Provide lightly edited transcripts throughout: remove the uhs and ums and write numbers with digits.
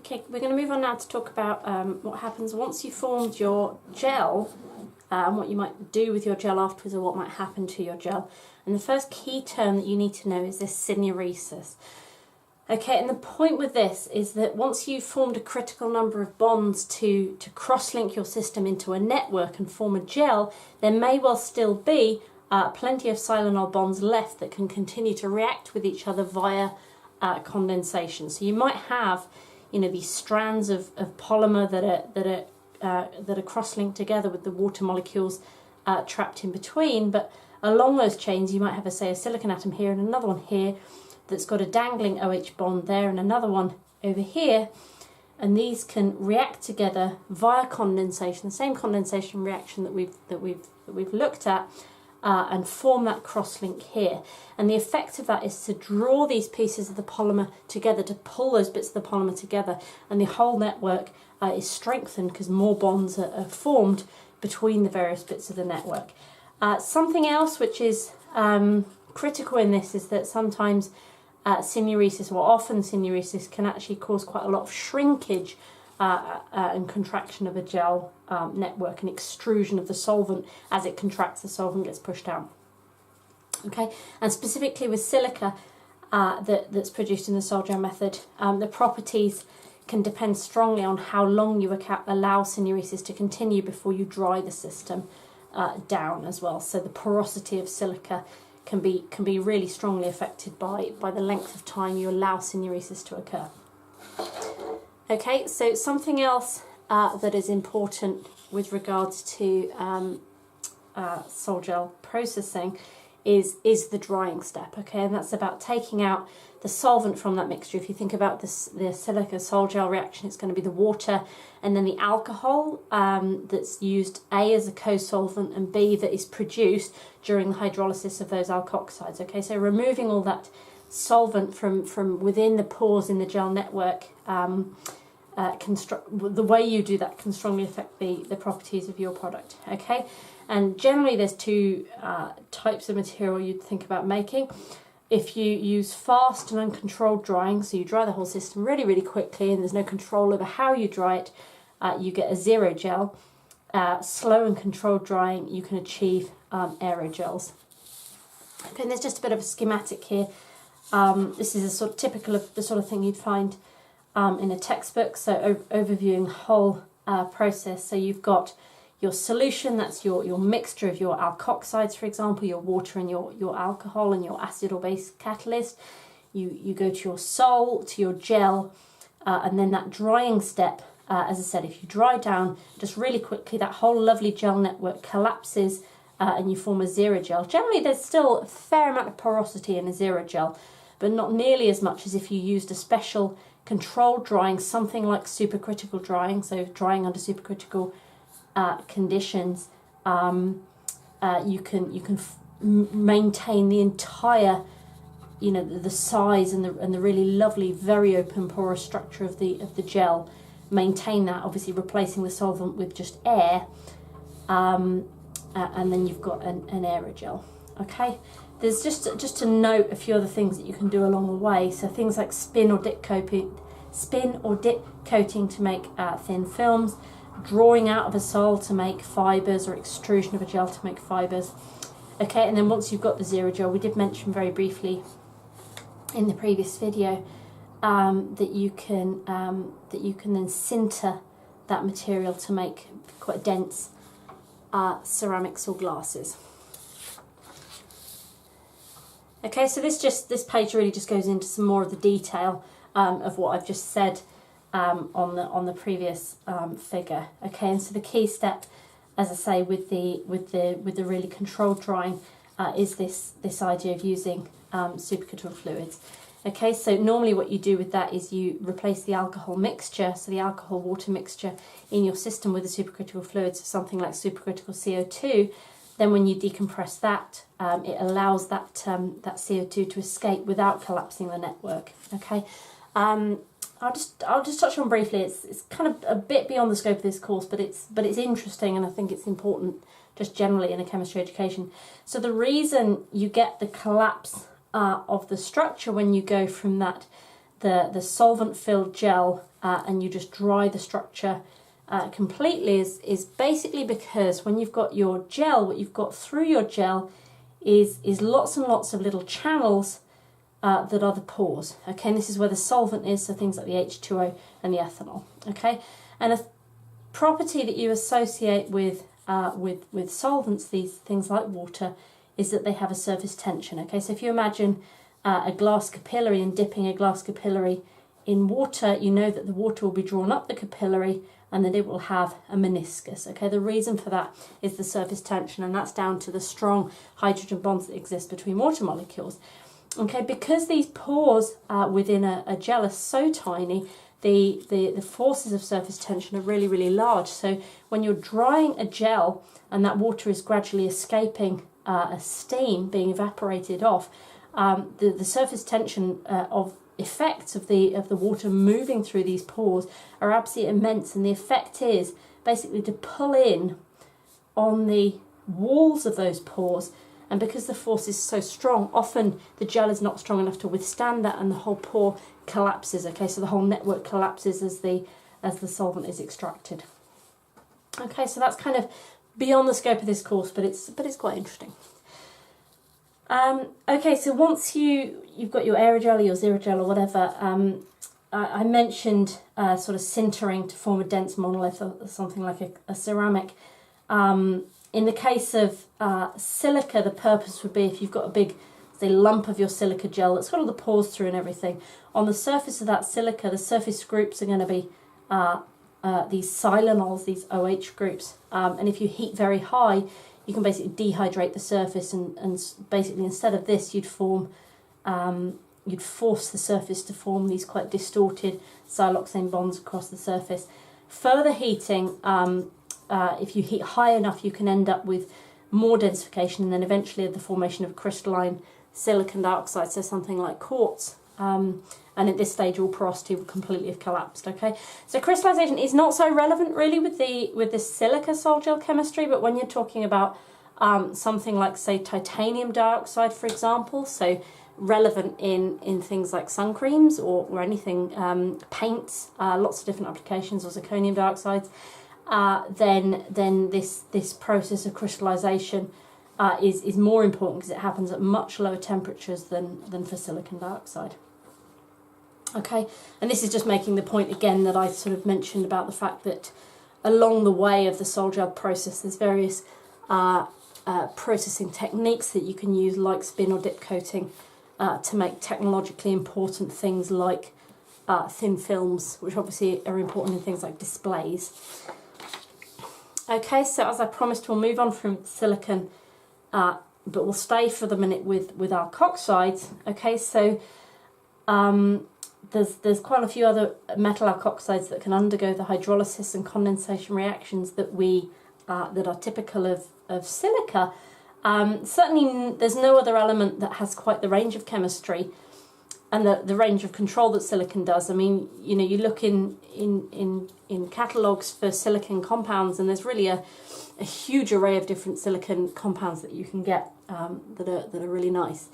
Okay, we're going to move on now to talk about what happens once you've formed your gel, and what you might do with your gel afterwards, or what might happen to your gel. And the first key term that you need to know is this syneresis. Okay, and the point with this is that once you've formed a critical number of bonds to cross-link your system into a network and form a gel, there may well still be plenty of silanol bonds left that can continue to react with each other via condensation. So you might have, you know, these strands of polymer that are cross-linked together with the water molecules trapped in between, but along those chains you might have, say, a silicon atom here and another one here that's got a dangling OH bond there and another one over here, and these can react together via condensation, the same condensation reaction that we've looked at, and form that cross-link here. And the effect of that is to draw these pieces of the polymer together, to pull those bits of the polymer together, and the whole network is strengthened because more bonds are formed between the various bits of the network. Something else which is critical in this is that sometimes syneresis, or often syneresis, can actually cause quite a lot of shrinkage and contraction of a gel network, and extrusion of the solvent. As it contracts, the solvent gets pushed out. Okay, and specifically with silica that's produced in the solgel method, the properties can depend strongly on how long you allow syneresis to continue before you dry the system down as well. So the porosity of silica can be really strongly affected by the length of time you allow syneresis to occur. Okay, so something else that is important with regards to solgel processing is the drying step. Okay, and that's about taking out the solvent from that mixture. If you think about the silica solgel reaction, it's going to be the water and then the alcohol that's used, A, as a co-solvent, and B, that is produced during the hydrolysis of those alkoxides. Okay, so removing all that solvent from within the pores in the gel network, the way you do that can strongly affect the properties of your product. Okay, and generally there's two types of material you'd think about making. If you use fast and uncontrolled drying, so you dry the whole system really, really quickly and there's no control over how you dry it, you get a zero gel. Slow and controlled drying, you can achieve aerogels. Okay, and there's just a bit of a schematic here. This is a sort of typical of the sort of thing you'd find in a textbook, so overviewing the whole process. So you've got your solution, that's your mixture of your alkoxides, for example, your water and your alcohol and your acid or base catalyst. You go to your sol, to your gel, and then that drying step, as I said, if you dry down just really quickly, that whole lovely gel network collapses and you form a zero gel. Generally there's still a fair amount of porosity in a zero gel, but not nearly as much as if you used a special controlled drying, something like supercritical drying, so drying under supercritical conditions. You can maintain the entire, you know, the size and the really lovely, very open porous structure of the gel. Maintain that, obviously replacing the solvent with just air, and then you've got an aerogel. Okay, there's just to note a few other things that you can do along the way. So things like spin or dip coating to make thin films, drawing out of a sol to make fibres, or extrusion of a gel to make fibres. Okay, and then once you've got the zero gel, we did mention very briefly in the previous video that you can then sinter that material to make quite dense ceramics or glasses. Okay, so this page really just goes into some more of the detail of what I've just said on the previous figure. Okay, and so the key step, as I say, with the really controlled drying is this idea of using supercritical fluids. Okay, so normally what you do with that is you replace the alcohol mixture, so the alcohol water mixture in your system, with the supercritical fluids, so something like supercritical CO2. Then when you decompress that, it allows that CO2 to escape without collapsing the network. Okay, I'll just touch on briefly. It's kind of a bit beyond the scope of this course, but it's interesting, and I think it's important just generally in a chemistry education. So the reason you get the collapse of the structure when you go from that the solvent-filled gel and you just dry the structure completely is basically because when you've got your gel, what you've got through your gel is lots and lots of little channels that are the pores. Okay, and this is where the solvent is, so things like the H2O and the ethanol. Okay, and a property that you associate with solvents, these things like water, is that they have a surface tension. Okay, so if you imagine a glass capillary and dipping a glass capillary in water, you know that the water will be drawn up the capillary and that it will have a meniscus. Okay, the reason for that is the surface tension, and that's down to the strong hydrogen bonds that exist between water molecules. Okay, because these pores within a gel are so tiny, the forces of surface tension are really, really large. So when you're drying a gel and that water is gradually escaping as steam being evaporated off, the surface tension of effects of the water moving through these pores are absolutely immense, and the effect is basically to pull in on the walls of those pores, and because the force is so strong, often the gel is not strong enough to withstand that and the whole pore collapses. Okay, so the whole network collapses as the solvent is extracted. Okay, so that's kind of beyond the scope of this course, but it's quite interesting. Okay, so once you've got your aerogel or your zero gel or whatever, I mentioned sort of sintering to form a dense monolith or something like a ceramic. In the case of silica, the purpose would be if you've got a big, say, lump of your silica gel that's got all the pores through and everything, on the surface of that silica, the surface groups are going to be these silanols, these OH groups, and if you heat very high, you can basically dehydrate the surface, and basically instead of this, you'd force the surface to form these quite distorted siloxane bonds across the surface. Further heating, if you heat high enough, you can end up with more densification and then eventually the formation of crystalline silicon dioxide, so something like quartz. And at this stage, all porosity will completely have collapsed. Okay, so crystallization is not so relevant really with the silica sol gel chemistry, but when you're talking about something like, say, titanium dioxide, for example, so relevant in things like sun creams or anything, paints, lots of different applications, or zirconium dioxides, then this process of crystallization is more important because it happens at much lower temperatures than for silicon dioxide. Okay, and this is just making the point again that I sort of mentioned about the fact that along the way of the sol gel process, there's various processing techniques that you can use, like spin or dip coating, to make technologically important things like thin films, which obviously are important in things like displays. Okay, so as I promised, we'll move on from silicon, but we'll stay for the minute with our alkoxides. Okay, so there's quite a few other metal alkoxides that can undergo the hydrolysis and condensation reactions that are typical of silica. Certainly, there's no other element that has quite the range of chemistry and the range of control that silicon does. I mean, you know, you look in catalogues for silicon compounds, and there's really a huge array of different silicon compounds that you can get that are really nice.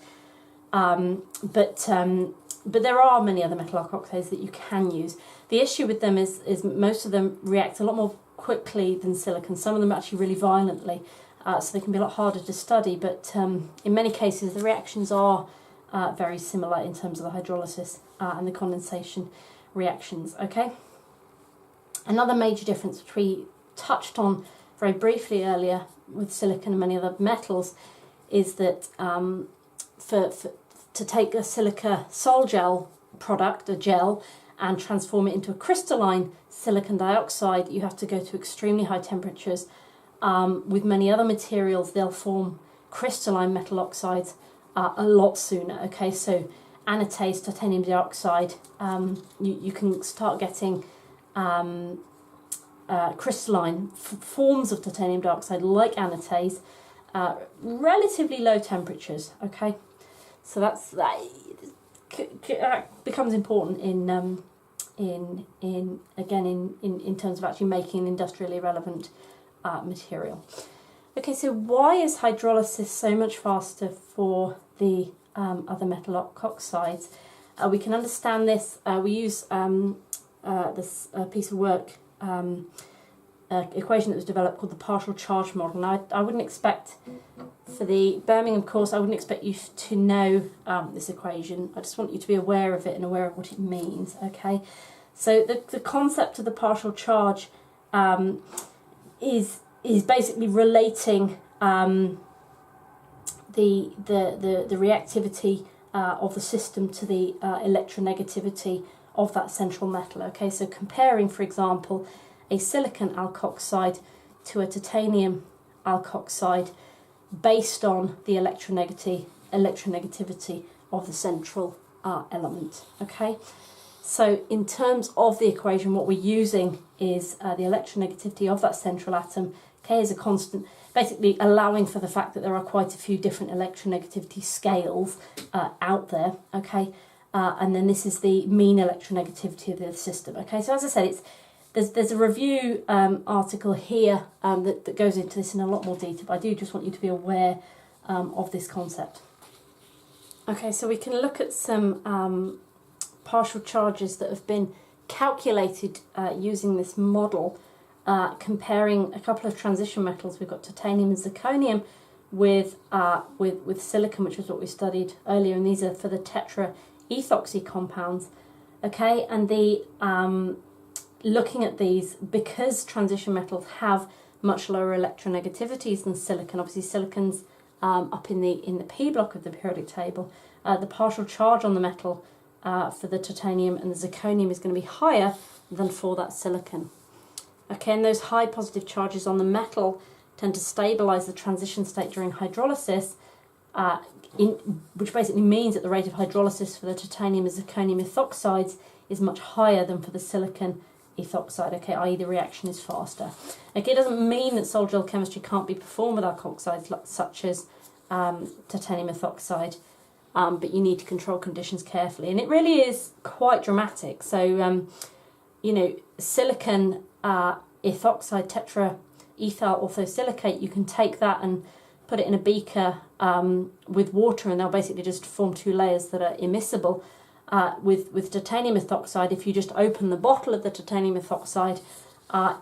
But there are many other metal alkoxides that you can use. The issue with them is most of them react a lot more quickly than silicon. Some of them actually really violently, so they can be a lot harder to study. But in many cases, the reactions are very similar in terms of the hydrolysis and the condensation reactions. Okay. Another major difference, which we touched on very briefly earlier with silicon and many other metals, is that to take a silica sol gel product, a gel, and transform it into a crystalline silicon dioxide, you have to go to extremely high temperatures. With many other materials, they'll form crystalline metal oxides a lot sooner. Okay, so anatase, titanium dioxide, you can start getting crystalline forms of titanium dioxide like anatase, relatively low temperatures. Okay, so that becomes important in terms of actually making an industrially relevant material. Okay, so why is hydrolysis so much faster for the other metal oxides? we can understand this. We use this piece of work, equation that was developed called the partial charge model. Now, I wouldn't expect, for the Birmingham course, I wouldn't expect you to know this equation. I just want you to be aware of it and aware of what it means, okay? So the concept of the partial charge is basically relating the reactivity of the system to the electronegativity of that central metal. Okay, so comparing, for example, a silicon alkoxide to a titanium alkoxide based on the electronegativity of the central element. Okay, so in terms of the equation, what we're using is the electronegativity of that central atom. K is a constant, basically allowing for the fact that there are quite a few different electronegativity scales out there, okay, and then this is the mean electronegativity of the system. Okay, so as I said, there's a review article here that goes into this in a lot more detail, but I do just want you to be aware of this concept. Okay, so we can look at some partial charges that have been calculated using this model, comparing a couple of transition metals. We've got titanium and zirconium with silicon, which was what we studied earlier, and these are for the tetraethoxy compounds. Okay, and the looking at these, because transition metals have much lower electronegativities than silicon. Obviously, silicon's up in the P block of the periodic table. The partial charge on the metal for the titanium and the zirconium is going to be higher than for that silicon. Okay, and those high positive charges on the metal tend to stabilise the transition state during hydrolysis, which basically means that the rate of hydrolysis for the titanium and zirconium ethoxides is much higher than for the silicon ethoxide, okay, i.e. the reaction is faster. Okay, it doesn't mean that solgel chemistry can't be performed with alkoxides such as titanium ethoxide, but you need to control conditions carefully, and it really is quite dramatic. So, you know, silicon ethoxide tetraethyl orthosilicate, you can take that and put it in a beaker with water, and they'll basically just form two layers that are immiscible. With titanium ethoxide, if you just open the bottle of the titanium ethoxide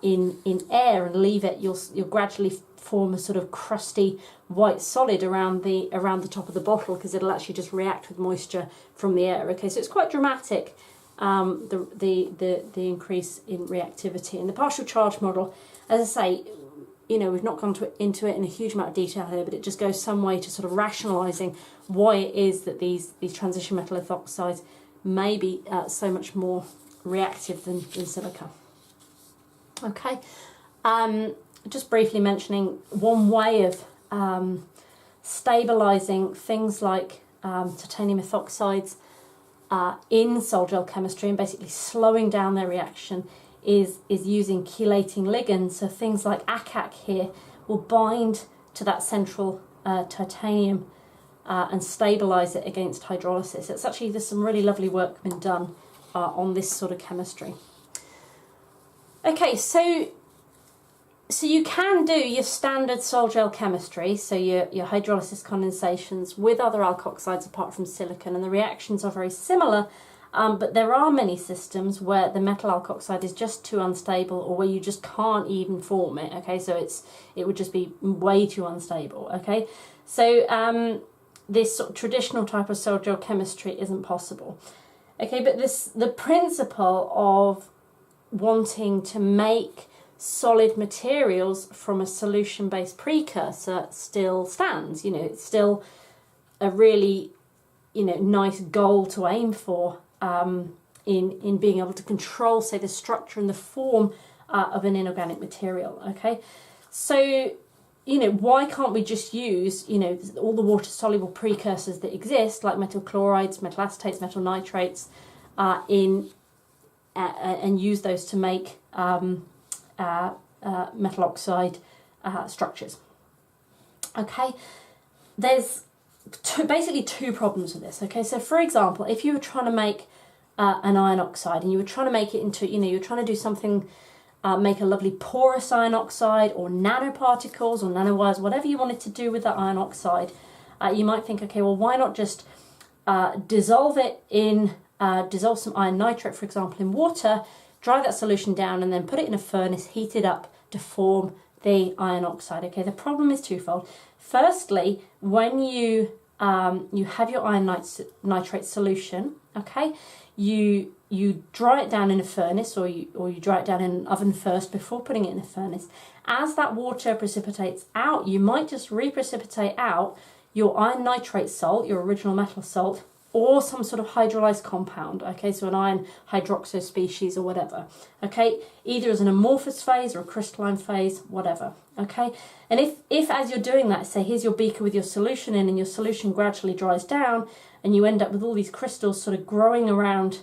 in air and leave it, you'll gradually form a sort of crusty white solid around the top of the bottle, because it'll actually just react with moisture from the air. Okay, so it's quite dramatic, the increase in reactivity. In the partial charge model, as I say, you know, we've not gone into it in a huge amount of detail here, but it just goes some way to sort of rationalising why it is that these transition metal ethoxides may be so much more reactive than silica. Okay, just briefly mentioning one way of stabilising things like titanium ethoxides in solgel chemistry and basically slowing down their reaction is using chelating ligands. So things like ACAC here will bind to that central titanium and stabilise it against hydrolysis. It's actually, there's some really lovely work been done on this sort of chemistry. Okay, so you can do your standard solgel chemistry, so your hydrolysis condensations with other alkoxides apart from silicon, and the reactions are very similar, but there are many systems where the metal alkoxide is just too unstable, or where you just can't even form it. Okay, so it would just be way too unstable. Okay, so this sort of traditional type of solgel chemistry isn't possible. Okay, but the principle of wanting to make solid materials from a solution-based precursor still stands. You know, it's still a really, you know, nice goal to aim for in being able to control, say, the structure and the form of an inorganic material. Okay, so, you know, why can't we just use, you know, all the water-soluble precursors that exist, like metal chlorides, metal acetates, metal nitrates, and use those to make metal oxide structures. Okay, there's basically two problems with this. Okay, so for example, if you were trying to make an iron oxide and you were trying to make it into, you know, you're trying to do something, make a lovely porous iron oxide or nanoparticles or nanowires, whatever you wanted to do with that iron oxide, you might think, okay, well, why not just dissolve it in dissolve some iron nitrate, for example, in water, dry that solution down, and then put it in a furnace, heat it up to form the iron oxide. Okay, the problem is twofold. Firstly, when you have your iron nitrate solution, okay, you dry it down in a furnace, or you dry it down in an oven first before putting it in a furnace. As that water precipitates out, you might just reprecipitate out your iron nitrate salt, your original metal salt, or some sort of hydrolyzed compound, okay, so an iron hydroxo species or whatever, okay, either as an amorphous phase or a crystalline phase, whatever, okay. And if as you're doing that, say here's your beaker with your solution in, and your solution gradually dries down, and you end up with all these crystals sort of growing around,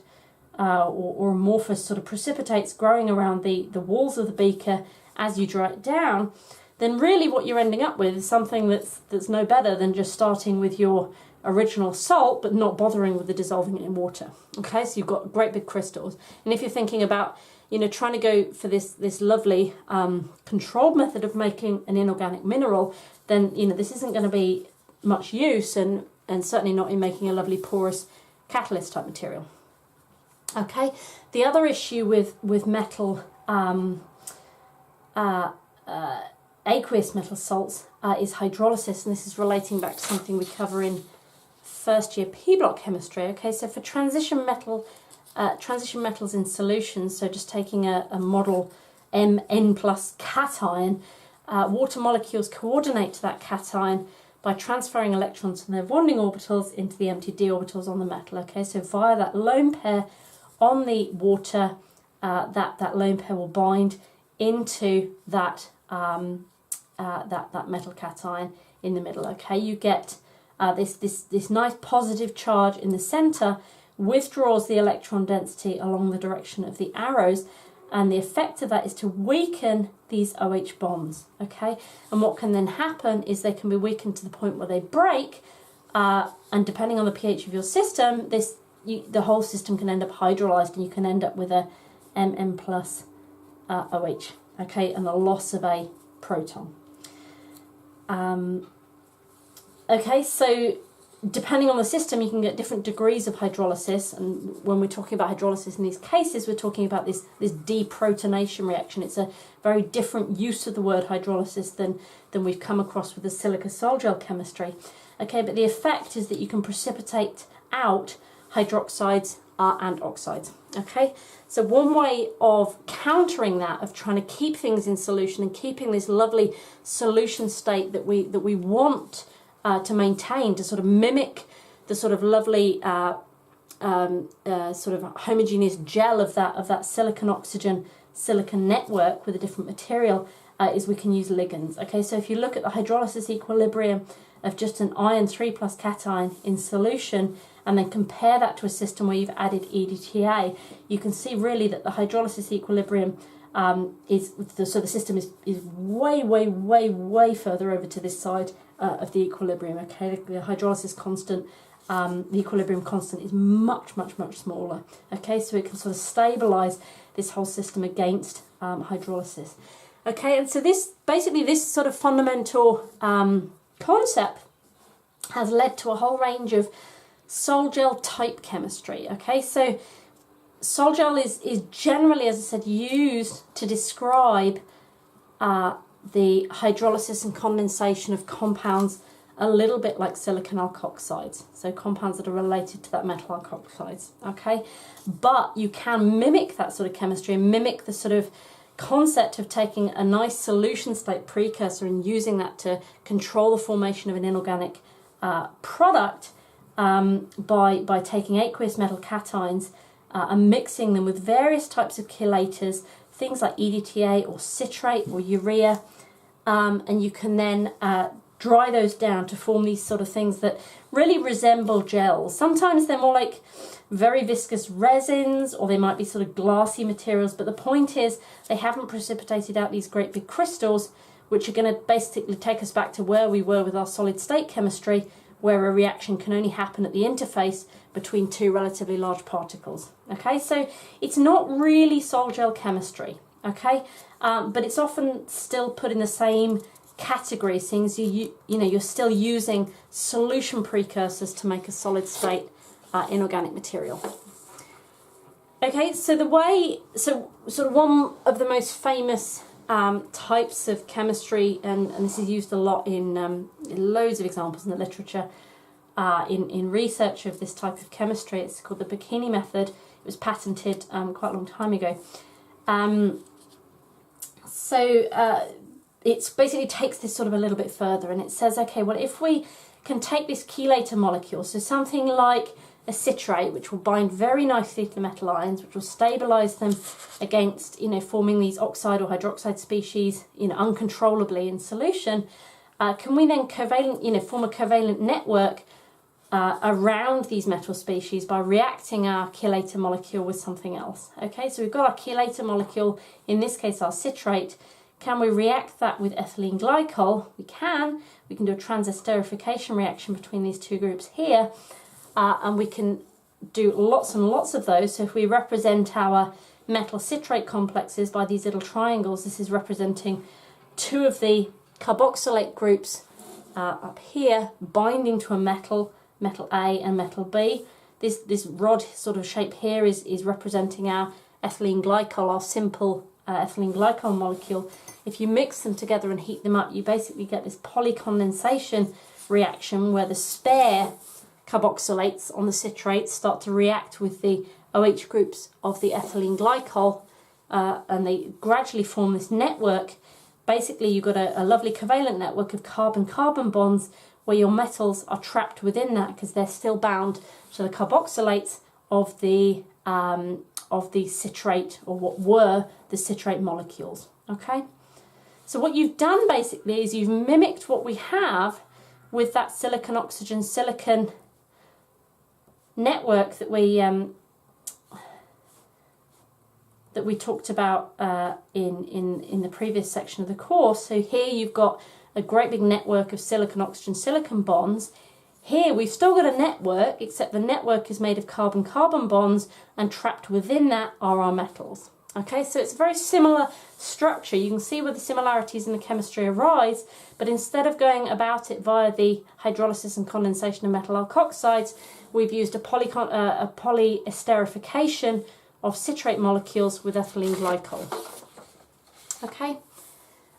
or amorphous sort of precipitates growing around the walls of the beaker as you dry it down, then really what you're ending up with is something that's no better than just starting with your original salt but not bothering with the dissolving it in water. Okay, so you've got great big crystals. And if you're thinking about, you know, trying to go for this lovely controlled method of making an inorganic mineral, then, you know, this isn't going to be much use, and certainly not in making a lovely porous catalyst type material. Okay, the other issue with metal aqueous metal salts is hydrolysis, and this is relating back to something we cover in first year P block chemistry. Okay, so for transition metals in solution, so just taking a model Mn plus cation, water molecules coordinate to that cation by transferring electrons from their bonding orbitals into the empty d orbitals on the metal. Okay, so via that lone pair on the water, that lone pair will bind into that that metal cation in the middle. Okay, you get this nice positive charge in the center, withdraws the electron density along the direction of the arrows, and the effect of that is to weaken these OH bonds. Okay, and what can then happen is they can be weakened to the point where they break, and depending on the pH of your system, the whole system can end up hydrolyzed, and you can end up with a Mn plus OH. Okay, and the loss of a proton. Okay, so depending on the system, you can get different degrees of hydrolysis, and when we're talking about hydrolysis in these cases, we're talking about this deprotonation reaction. It's a very different use of the word hydrolysis than we've come across with the silica solgel chemistry. Okay, but the effect is that you can precipitate out hydroxides and oxides. Okay, so one way of countering that, of trying to keep things in solution and keeping this lovely solution state that we want to maintain, to sort of mimic the sort of lovely sort of homogeneous gel of that silicon oxygen silicon network with a different material, is we can use ligands. Okay, so if you look at the hydrolysis equilibrium of just an iron 3+ cation in solution, and then compare that to a system where you've added EDTA, you can see really that the hydrolysis equilibrium the system is way further over to this side of the equilibrium. Okay, the hydrolysis constant, the equilibrium constant is much smaller. Okay, so it can sort of stabilize this whole system against hydrolysis. Okay, and so this sort of fundamental concept has led to a whole range of solgel type chemistry. Okay, so solgel is generally, as I said, used to describe the hydrolysis and condensation of compounds a little bit like silicon alkoxides, so compounds that are related to that metal alkoxides. Okay, but you can mimic that sort of chemistry and mimic the sort of concept of taking a nice solution state precursor and using that to control the formation of an inorganic product by taking aqueous metal cations and mixing them with various types of chelators, things like EDTA or citrate or urea, and you can then dry those down to form these sort of things that really resemble gels. Sometimes they're more like very viscous resins, or they might be sort of glassy materials, but the point is they haven't precipitated out these great big crystals, which are going to basically take us back to where we were with our solid state chemistry, where a reaction can only happen at the interface between two relatively large particles. Okay, so it's not really solgel chemistry, okay, but it's often still put in the same category, since you're still using solution precursors to make a solid state inorganic material. Okay, so sort of one of the most famous types of chemistry, and this is used a lot in loads of examples in the literature, in research of this type of chemistry. It's called the Bikini method. It was patented quite a long time ago. It basically takes this sort of a little bit further, and it says, okay, well, if we can take this chelator molecule, so something like a citrate, which will bind very nicely to the metal ions, which will stabilise them against, forming these oxide or hydroxide species, uncontrollably in solution. Can we then form a covalent network around these metal species by reacting our chelator molecule with something else? Okay, so we've got our chelator molecule, in this case our citrate. Can we react that with ethylene glycol? We can. We can do a transesterification reaction between these two groups here. And we can do lots and lots of those. So if we represent our metal citrate complexes by these little triangles, this is representing two of the carboxylate groups up here binding to a metal A and metal B. This rod sort of shape here is representing our ethylene glycol, our simple ethylene glycol molecule. If you mix them together and heat them up, you basically get this polycondensation reaction where the spare carboxylates on the citrates start to react with the OH groups of the ethylene glycol, and they gradually form this network. Basically, you've got a lovely covalent network of carbon-carbon bonds where your metals are trapped within that because they're still bound to the carboxylates of the citrate, or what were the citrate molecules. Okay, so what you've done basically is you've mimicked what we have with that silicon-oxygen-silicon network that we talked about in the previous section of the course. So here you've got a great big network of silicon-oxygen-silicon bonds. Here we've still got a network, except the network is made of carbon-carbon bonds, and trapped within that are our metals. Okay, so it's a very similar structure. You can see where the similarities in the chemistry arise, but instead of going about it via the hydrolysis and condensation of metal alkoxides, we've used a polyesterification of citrate molecules with ethylene glycol. Okay,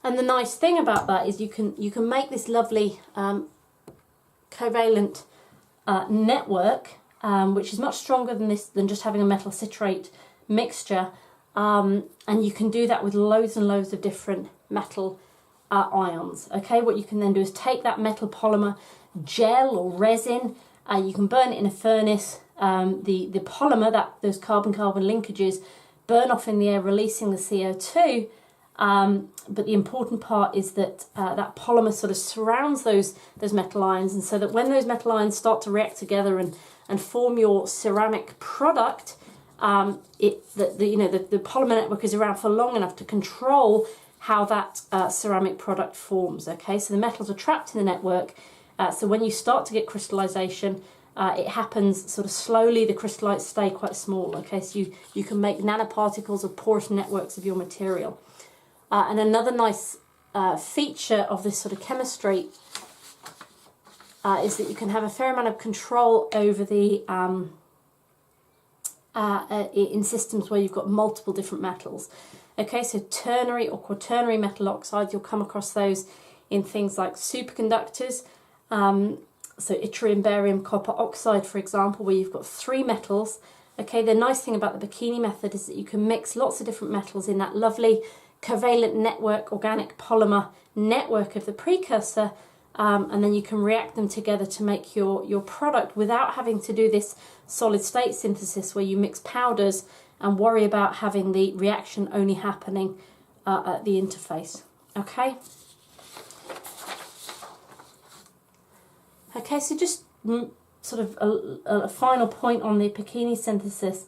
and the nice thing about that is you can make this lovely covalent network, which is much stronger than just having a metal citrate mixture. And you can do that with loads and loads of different metal ions. Okay, what you can then do is take that metal polymer gel or resin, you can burn it in a furnace. The polymer, those carbon-carbon linkages, burn off in the air, releasing the CO2. But the important part is that that polymer sort of surrounds those metal ions, and so that when those metal ions start to react together and form your ceramic product, the polymer network is around for long enough to control how that ceramic product forms. Okay, so the metals are trapped in the network. So when you start to get crystallization, it happens sort of slowly. The crystallites stay quite small. Okay, so you can make nanoparticles or porous networks of your material. And another nice feature of this sort of chemistry is that you can have a fair amount of control over the in systems where you've got multiple different metals. Okay, so ternary or quaternary metal oxides, you'll come across those in things like superconductors. So yttrium, barium, copper oxide, for example, where you've got three metals. Okay, the nice thing about the Bikini method is that you can mix lots of different metals in that lovely covalent network, organic polymer network of the precursor, and then you can react them together to make your product without having to do this solid state synthesis where you mix powders and worry about having the reaction only happening at the interface. Okay? Okay, so just sort of a final point on the Bikini synthesis.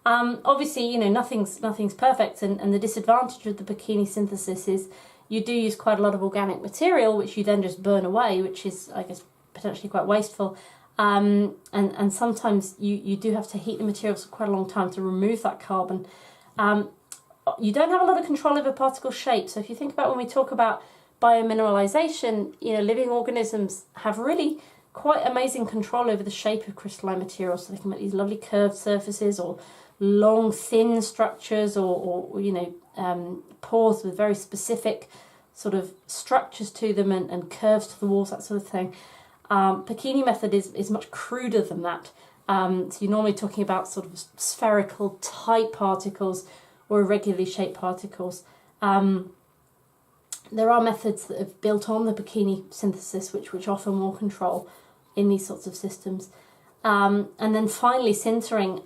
Obviously, nothing's perfect, and the disadvantage of the Bikini synthesis is you do use quite a lot of organic material, which you then just burn away, which is, I guess, potentially quite wasteful. And sometimes you do have to heat the materials for quite a long time to remove that carbon. You don't have a lot of control over particle shape. So if you think about when we talk about biomineralization, living organisms have really quite amazing control over the shape of crystalline materials. So they can make these lovely curved surfaces or long, thin structures or you know, pores with very specific sort of structures to them and curves to the walls, that sort of thing. Bikini method is much cruder than that. So you're normally talking about sort of spherical tight particles or irregularly shaped particles. There are methods that have built on the bikini synthesis which offer more control in these sorts of systems. And then finally sintering.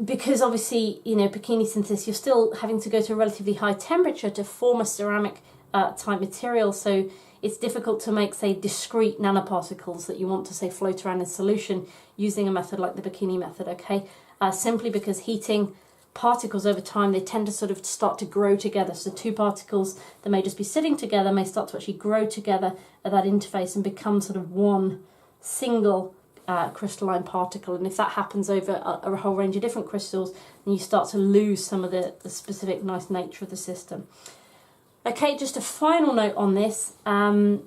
Because obviously, you know, bikini synthesis, you're still having to go to a relatively high temperature to form a ceramic type material, so it's difficult to make, say, discrete nanoparticles that you want to, say, float around in solution using a method like the bikini method, okay? Simply because heating particles over time, they tend to sort of start to grow together. So two particles that may just be sitting together may start to actually grow together at that interface and become sort of one single crystalline particle. And if that happens over a whole range of different crystals, then you start to lose some of the specific nice nature of the system. Okay, just a final note on this. You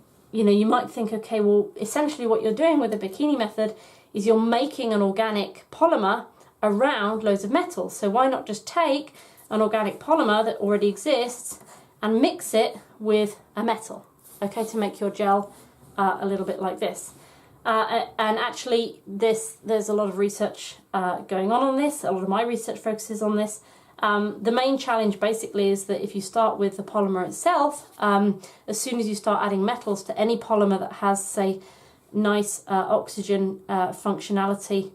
know, you might think, okay, well, essentially what you're doing with the bikini method is you're making an organic polymer around loads of metals. So why not just take an organic polymer that already exists and mix it with a metal, okay, to make your gel a little bit like this. And actually, there's a lot of research going on this. A lot of my research focuses on this. The main challenge basically is that if you start with the polymer itself, as soon as you start adding metals to any polymer that has, say, nice oxygen functionality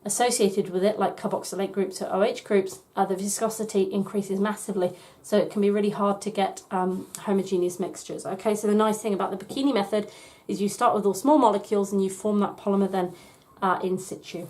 associated with it, like carboxylate groups or OH groups, the viscosity increases massively, so it can be really hard to get homogeneous mixtures. Okay, so the nice thing about the bikini method is you start with all small molecules and you form that polymer then in situ.